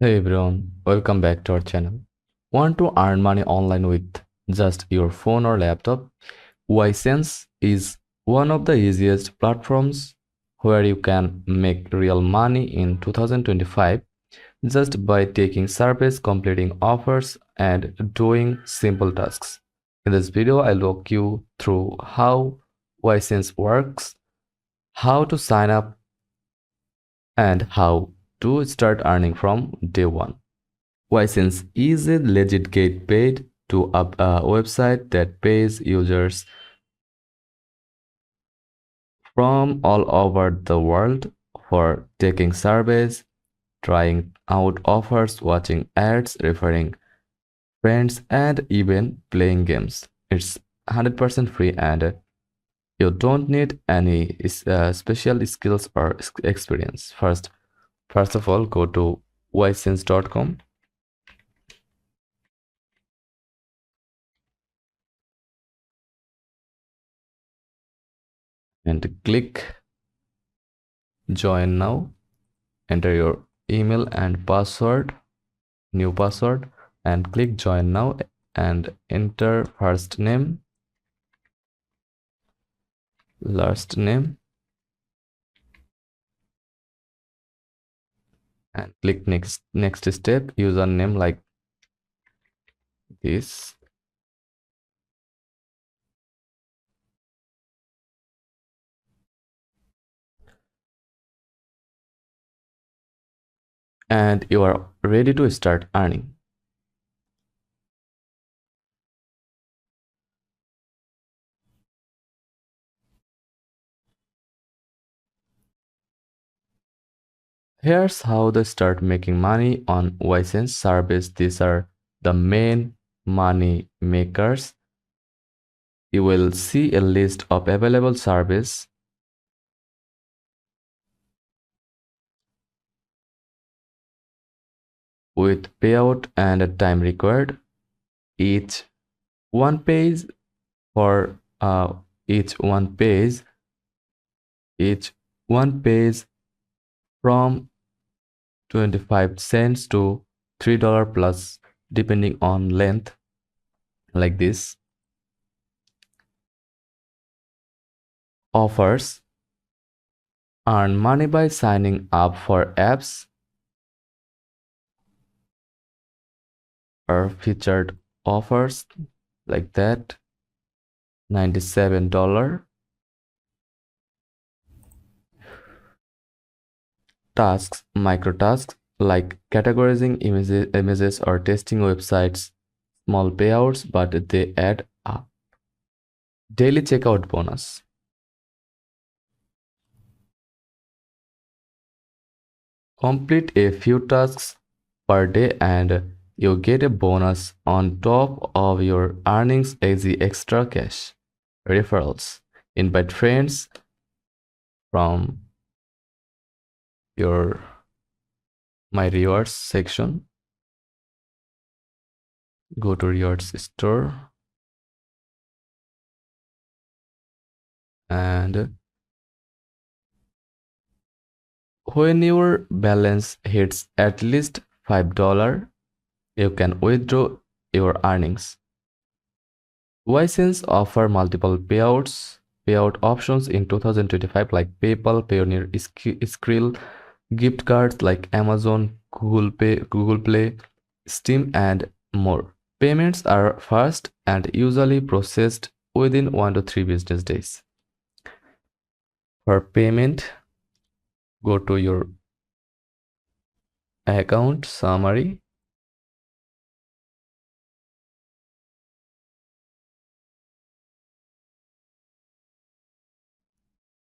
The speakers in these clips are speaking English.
Hey everyone, welcome back to our channel. Want to earn money online with just your phone or laptop? ySense is one of the easiest platforms where you can make real money in 2025 just by taking surveys, completing offers, and doing simple tasks. In this video, I'll walk you through how ySense works, how to sign up, and how to start earning from day one. ySense is a legit gateway to a website that pays users from all over the world for taking surveys, trying out offers, watching ads, referring friends, and even playing games. It's 100% free and you don't need any special skills or experience. First of all, go to ysense.com and click join now. Enter your email and password, new password, and click join now and enter first name, last name, and click next step, username like this, and you are ready to start earning. Here's how to start making money on ySense service. These are the main money makers. You will see a list of available service with payout and time required. Each one pays for each one pays each one pays from 25 cents to $3 plus depending on length, like this. Offers: earn money by signing up for apps or featured offers, like that. $97. Tasks: micro tasks like categorizing images or testing websites. Small payouts, but they add up. Daily checkout bonus: complete a few tasks per day and you get a bonus on top of your earnings as the extra cash. Referrals: invite friends from your my rewards section. Go to rewards store and when your balance hits at least $5, you can withdraw your earnings. ySense offer multiple payout options in 2025 like PayPal, Payoneer, Skrill, gift cards like Amazon, Google Play, Steam, and more. Payments are fast and usually processed within 1 to 3 business days. For payment, go to your account summary.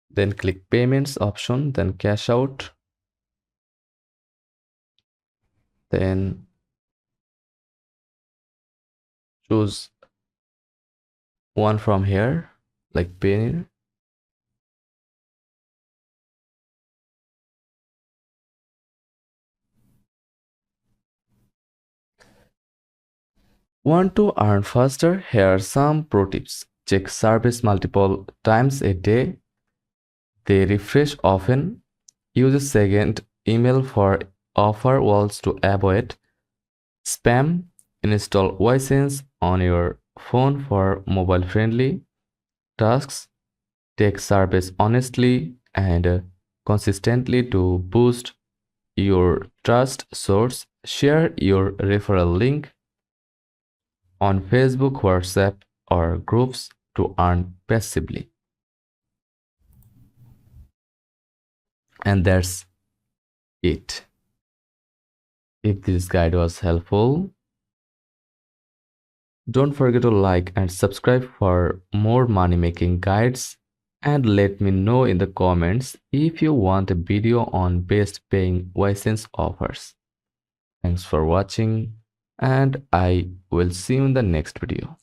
Then click payments option, then cash out. Then choose one from here, like Payoneer. Want to earn faster? Here are some pro tips. Check service multiple times a day. They refresh often. Use a second email for offer walls to avoid spam. Install ySense on your phone for mobile-friendly tasks. Take service honestly and consistently to boost your trust source. Share your referral link on Facebook, WhatsApp, or groups to earn passively. And that's it. If this guide was helpful, don't forget to like and subscribe for more money making guides, and let me know in the comments if you want a video on best paying license offers. Thanks for watching, and I will see you in the next video.